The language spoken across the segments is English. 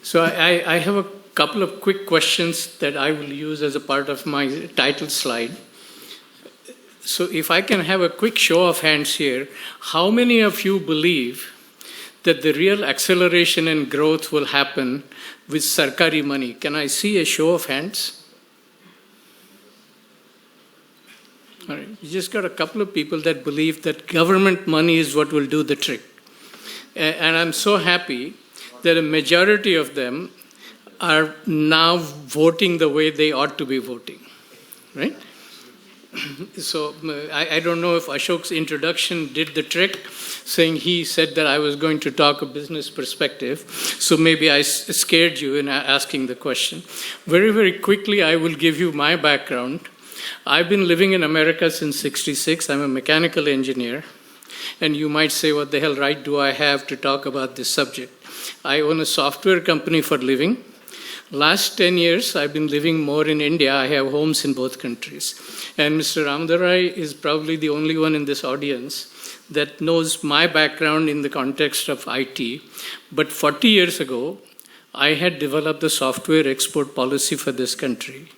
So I have a couple of quick questions that I will use as a part of my title slide. So if I can have a quick show of hands here, how many of you believe that the real acceleration and growth will happen with Sarkari money? Can I see a show of hands? All right, you just got a couple of people that believe that government money is what will do the trick. And I'm so happy that a majority of them are now voting the way they ought to be voting, right? So I don't know if Ashok's introduction did the trick, saying he said that I was going to talk a business perspective. So maybe I scared you in asking the question. Very, very quickly, I will give you my background. I've been living in America since '66. I'm a mechanical engineer. And you might say, what the hell right do I have to talk about this subject? I own a software company for living. Last 10 years, I've been living more in India. I have homes in both countries. And Mr. Ramdarai is probably the only one in this audience that knows my background in the context of IT. But 40 years ago, I had developed the software export policy for this country.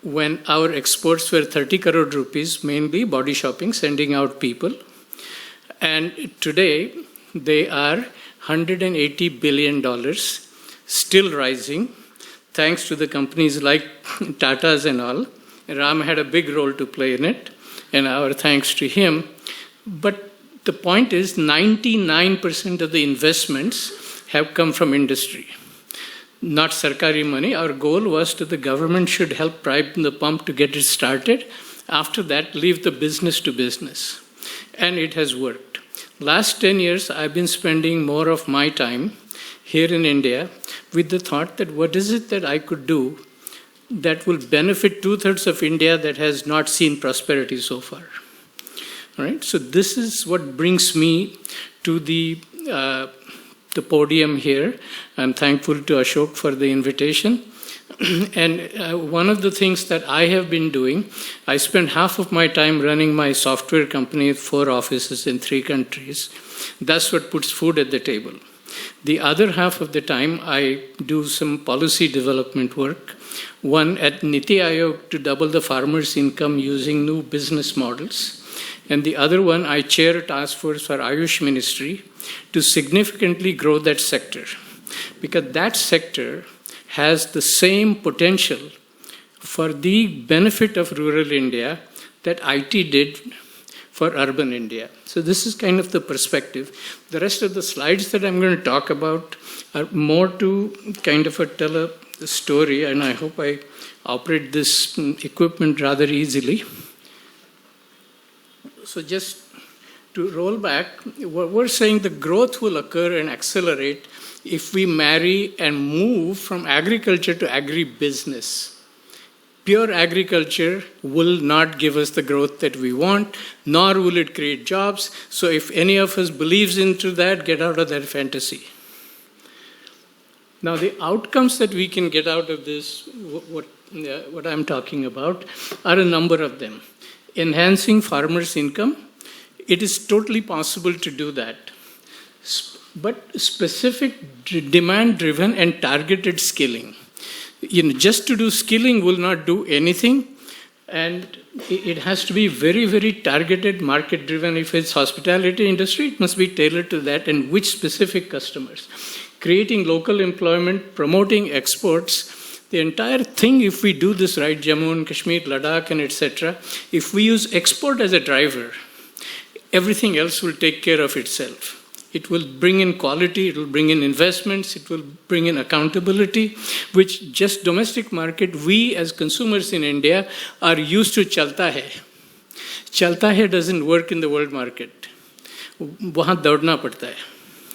When our exports were 30 crore rupees, mainly body shopping, sending out people. And today, they are $180 billion, still rising, thanks to the companies like Tata's and all. Ram had a big role to play in it, and our thanks to him. But the point is, 99% of the investments have come from industry, not Sarkari money. Our goal was that the government should help prime the pump to get it started. After that, leave the business to business. And it has worked. Last 10 years, I've been spending more of my time here in India with the thought that what is it that I could do that will benefit 2/3 of India that has not seen prosperity so far. All right, so this is what brings me to the podium here. I'm thankful to Ashok for the invitation. And one of the things that I have been doing, I spend half of my time running my software company with 4 offices in 3 countries. That's what puts food at the table. The other half of the time, I do some policy development work. One at Niti Aayog to double the farmers' income using new business models. And the other one, I chair a task force for Ayush Ministry to significantly grow that sector. Because that sector has the same potential for the benefit of rural India that IT did for urban India. So this is kind of the perspective. The rest of the slides that I'm going to talk about are more to kind of tell a story, and I hope I operate this equipment rather easily. So just to roll back, we're saying the growth will occur and accelerate if we marry and move from agriculture to agribusiness. Pure agriculture will not give us the growth that we want, nor will it create jobs. So if any of us believes into that, get out of that fantasy. Now the outcomes that we can get out of this, what I'm talking about, are a number of them. Enhancing farmers' income, it is totally possible to do that. But specific demand-driven and targeted skilling. Just to do skilling will not do anything, and it has to be very, very targeted, market-driven. If it's hospitality industry, it must be tailored to that and which specific customers. Creating local employment, promoting exports, the entire thing, if we do this right, Jammu and Kashmir, Ladakh, and etc., if we use export as a driver, everything else will take care of itself. It will bring in quality, it will bring in investments, it will bring in accountability, which just domestic market, we as consumers in India are used to chalta hai. Chalta hai doesn't work in the world market. Wahan daudna padta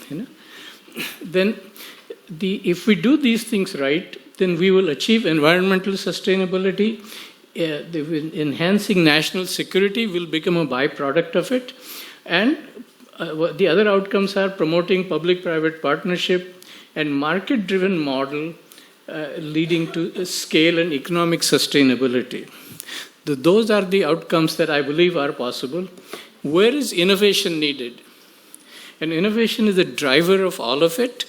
hai. Then if we do these things right, then we will achieve environmental sustainability. Enhancing national security will become a byproduct of it. And the other outcomes are promoting public-private partnership and market-driven model leading to scale and economic sustainability. Those are the outcomes that I believe are possible. Where is innovation needed? And innovation is the driver of all of it.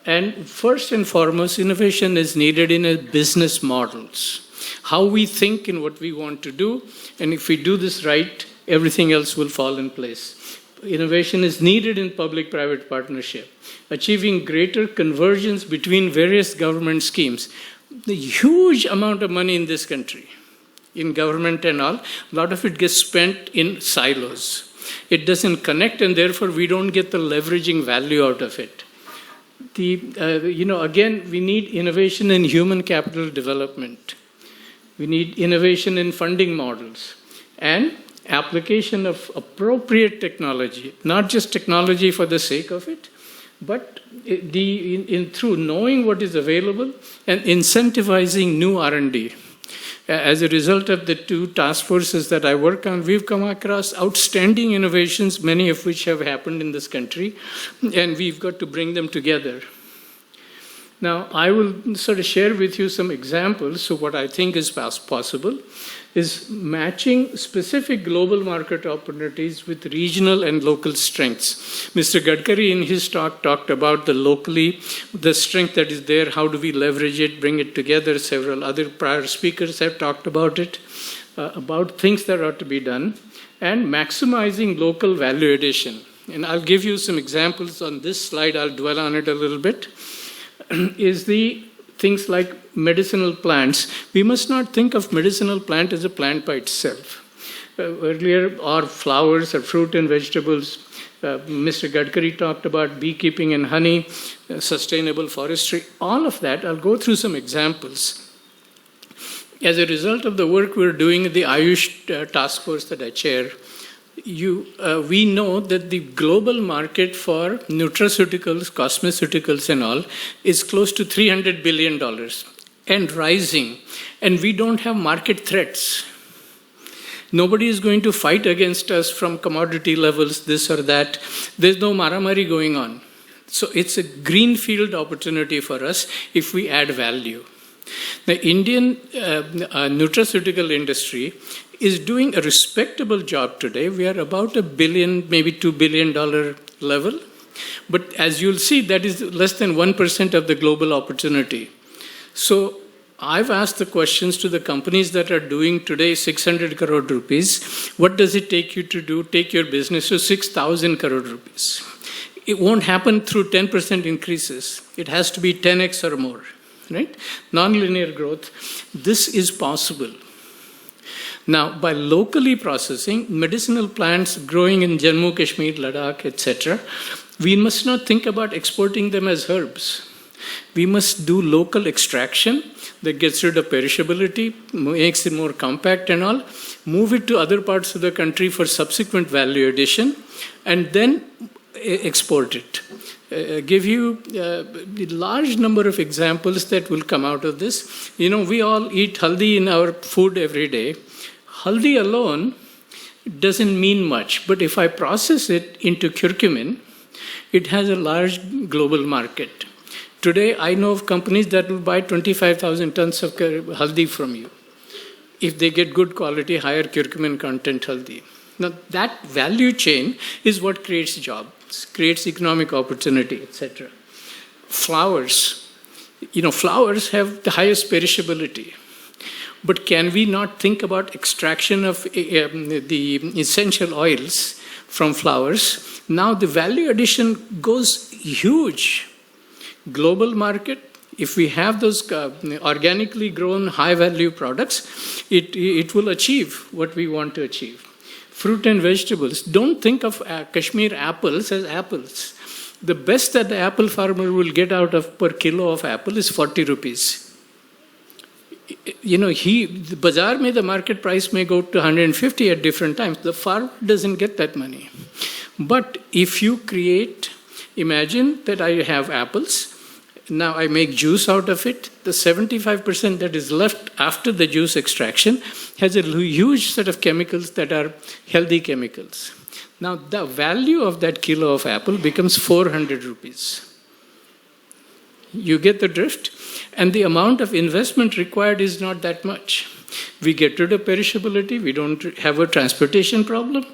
And first and foremost, innovation is needed in business models. How we think in what we want to do, and if we do this right, everything else will fall in place. Innovation is needed in public-private partnership, achieving greater convergence between various government schemes. The huge amount of money in this country, in government and all, a lot of it gets spent in silos. It doesn't connect, and therefore we don't get the leveraging value out of it. Again, we need innovation in human capital development. We need innovation in funding models and application of appropriate technology, not just technology for the sake of it, but through knowing what is available and incentivizing new R&D. As a result of the two task forces that I work on, we've come across outstanding innovations, many of which have happened in this country, and we've got to bring them together. Now, I will sort of share with you some examples of what I think is possible, is matching specific global market opportunities with regional and local strengths. Mr. Gadkari in his talk talked about the strength that is there, how do we leverage it, bring it together. Several other prior speakers have talked about it, about things that ought to be done, and maximizing local value addition. And I'll give you some examples on this slide, I'll dwell on it a little bit. Is the things like medicinal plants. We must not think of medicinal plant as a plant by itself. Earlier, or flowers or fruit and vegetables. Mr. Gadkari talked about beekeeping and honey, sustainable forestry. All of that, I'll go through some examples. As a result of the work we're doing at the Ayush task force that I chair, we know that the global market for nutraceuticals, cosmeceuticals and all is close to $300 billion and rising. And we don't have market threats. Nobody is going to fight against us from commodity levels, this or that. There's no maramari going on. So it's a greenfield opportunity for us if we add value. The Indian nutraceutical industry is doing a respectable job today. We are about $1 billion, maybe $2 billion level. But as you'll see, that is less than 1% of the global opportunity. So I've asked the questions to the companies that are doing today 600 crore rupees. What does it take you to do? Take your business to 6,000 crore rupees. It won't happen through 10% increases. It has to be 10x or more, right? Non-linear growth. This is possible. Now, by locally processing medicinal plants growing in Jammu, Kashmir, Ladakh, etc., we must not think about exporting them as herbs. We must do local extraction that gets rid of perishability, makes it more compact and all, move it to other parts of the country for subsequent value addition, and then export it. Give you a large number of examples that will come out of this. We all eat haldi in our food every day. Haldi alone doesn't mean much, but if I process it into curcumin, it has a large global market. Today, I know of companies that will buy 25,000 tons of haldi from you if they get good quality, higher curcumin content haldi. Now, that value chain is what creates jobs, creates economic opportunity, etc. Flowers. Flowers have the highest perishability. But can we not think about extraction of the essential oils from flowers? Now the value addition goes huge. Global market, if we have those organically grown high-value products, it will achieve what we want to achieve. Fruit and vegetables. Don't think of Kashmir apples as apples. The best that the apple farmer will get out of per kilo of apple is 40 rupees. The bazaar mein the market price may go to 150 at different times. The farmer doesn't get that money. But if you imagine that I have apples, now I make juice out of it. The 75% that is left after the juice extraction has a huge set of chemicals that are healthy chemicals. Now the value of that kilo of apple becomes 400 rupees. You get the drift? And the amount of investment required is not that much. We get rid of perishability, we don't have a transportation problem,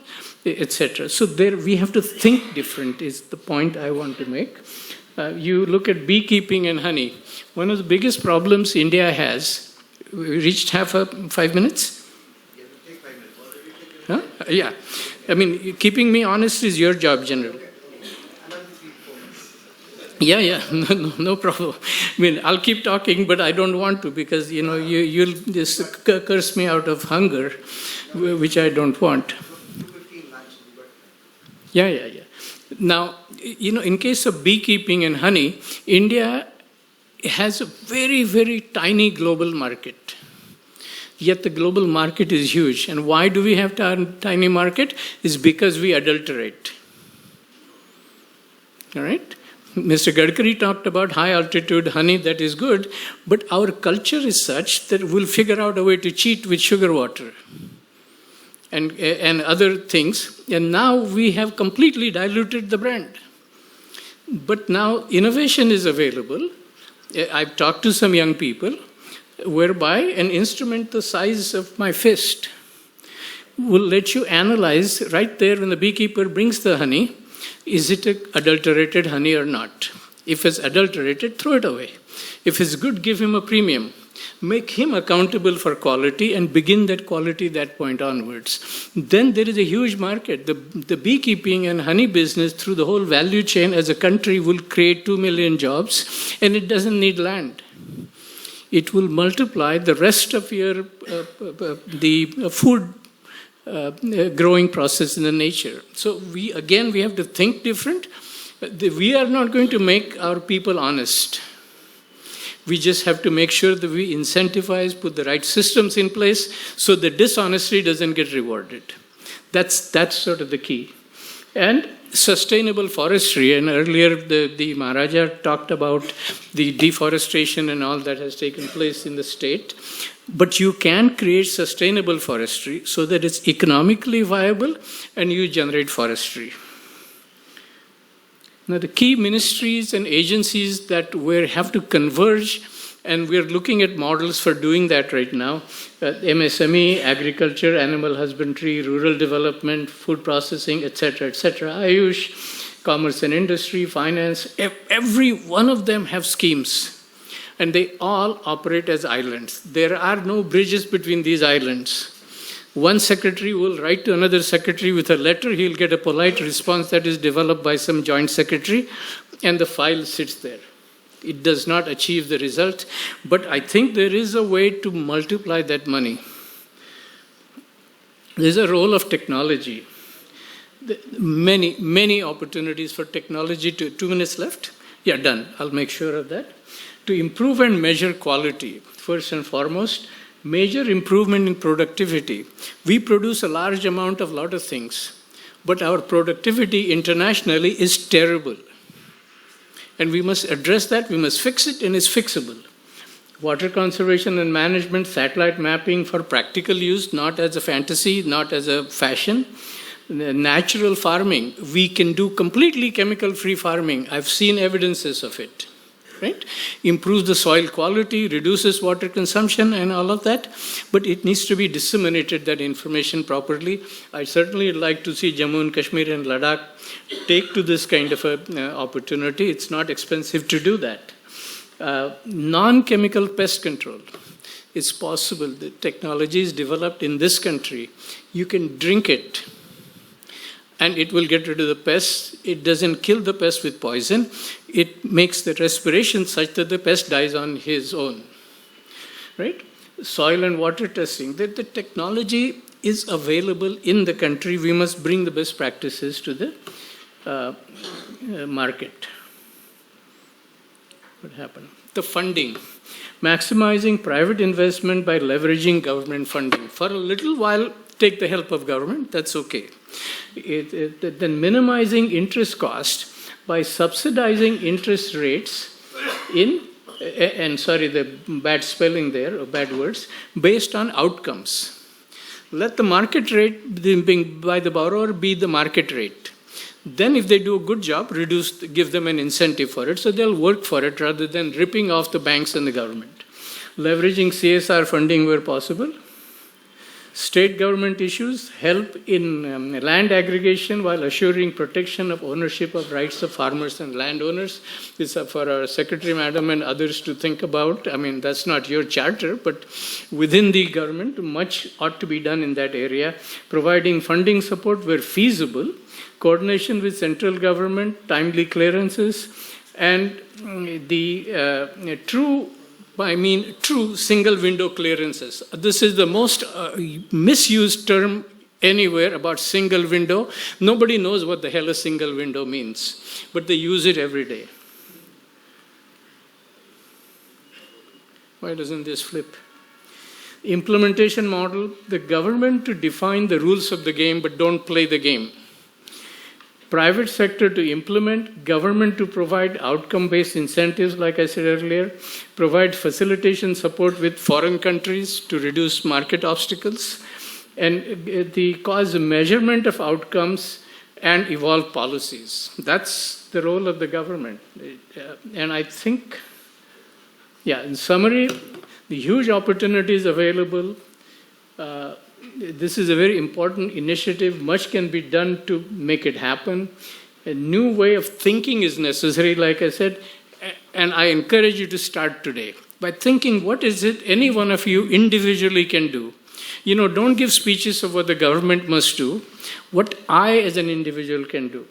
etc. So we have to think different is the point I want to make. You look at beekeeping and honey. One of the biggest problems India has, we reached 5 minutes? Huh? Yeah. I mean, keeping me honest is your job, General. Yeah, no problem. I mean, I'll keep talking, but I don't want to because, you'll just curse me out of hunger, which I don't want. Yeah. Now, in case of beekeeping and honey, India has a very, very tiny global market. Yet the global market is huge. And why do we have a tiny market? It's because we adulterate. All right? Mr. Gadkari talked about high altitude honey, that is good, but our culture is such that we'll figure out a way to cheat with sugar water and other things. And now we have completely diluted the brand. But now innovation is available. I've talked to some young people whereby an instrument the size of my fist will let you analyze right there when the beekeeper brings the honey, is it adulterated honey or not? If it's adulterated, throw it away. If it's good, give him a premium. Make him accountable for quality and begin that quality that point onwards. Then there is a huge market. The beekeeping and honey business through the whole value chain as a country will create 2 million jobs, and it doesn't need land. It will multiply the rest of your the food growing process in the nature. So we have to think different. We are not going to make our people honest. We just have to make sure that we incentivize, put the right systems in place so the dishonesty doesn't get rewarded. That's sort of the key. And sustainable forestry, and earlier the Maharaja talked about the deforestation and all that has taken place in the state. But you can create sustainable forestry so that it's economically viable and you generate forestry. Now, the key ministries and agencies that we have to converge, and we're looking at models for doing that right now, MSME, agriculture, animal husbandry, rural development, food processing, etc., Ayush, commerce and industry, finance, every one of them have schemes. And they all operate as islands. There are no bridges between these islands. One secretary will write to another secretary with a letter. He'll get a polite response that is developed by some joint secretary, and the file sits there. It does not achieve the result, but I think there is a way to multiply that money. There's a role of technology. Many opportunities for technology. 2 minutes left? Yeah, done. I'll make sure of that. To improve and measure quality, first and foremost, major improvement in productivity. We produce a large amount of lot of things, but our productivity internationally is terrible. And we must address that, we must fix it, and it's fixable. Water conservation and management, satellite mapping for practical use, not as a fantasy, not as a fashion. Natural farming, we can do completely chemical-free farming. I've seen evidences of it. Right? Improves the soil quality, reduces water consumption and all of that, but it needs to be disseminated, that information, properly. I certainly like to see Jammu and Kashmir and Ladakh take to this kind of a opportunity. It's not expensive to do that. Non-chemical pest control. It's possible. The technology is developed in this country. You can drink it, and it will get rid of the pests. It doesn't kill the pest with poison. It makes the respiration such that the pest dies on his own. Right? Soil and water testing. The technology is available in the country. We must bring the best practices to the market. What happened? The funding. Maximizing private investment by leveraging government funding. For a little while, take the help of government. That's okay. Then minimizing interest cost by subsidizing interest rates the bad spelling there, or bad words, based on outcomes. Let the market rate by the borrower be the market rate. Then if they do a good job, give them an incentive for it, so they'll work for it rather than ripping off the banks and the government. Leveraging CSR funding where possible. State government issues, help in land aggregation while assuring protection of ownership of rights of farmers and landowners. This is for our Secretary, Madam, and others to think about. I mean, that's not your charter, but within the government, much ought to be done in that area. Providing funding support where feasible, coordination with central government, timely clearances, and the true single window clearances. This is the most misused term anywhere about single window. Nobody knows what the hell a single window means, but they use it every day. Why doesn't this flip? Implementation model, the government to define the rules of the game but don't play the game. Private sector to implement, government to provide outcome-based incentives, like I said earlier, provide facilitation support with foreign countries to reduce market obstacles, and the cause measurement of outcomes and evolve policies. That's the role of the government. And I think, in summary, the huge opportunities available. This is a very important initiative. Much can be done to make it happen. A new way of thinking is necessary, like I said, and I encourage you to start today by thinking, what is it any one of you individually can do? Don't give speeches of what the government must do, what I as an individual can do,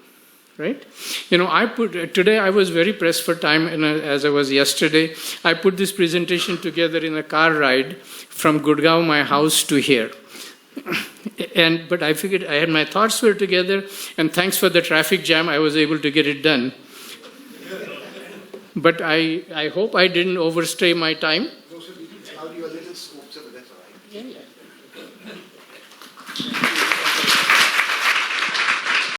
right? Today I was very pressed for time, and as I was yesterday, I put this presentation together in a car ride from Gurgaon, my house, to here. But I figured I had my thoughts were together, and thanks for the traffic jam, I was able to get it done. But I hope I didn't overstay my time.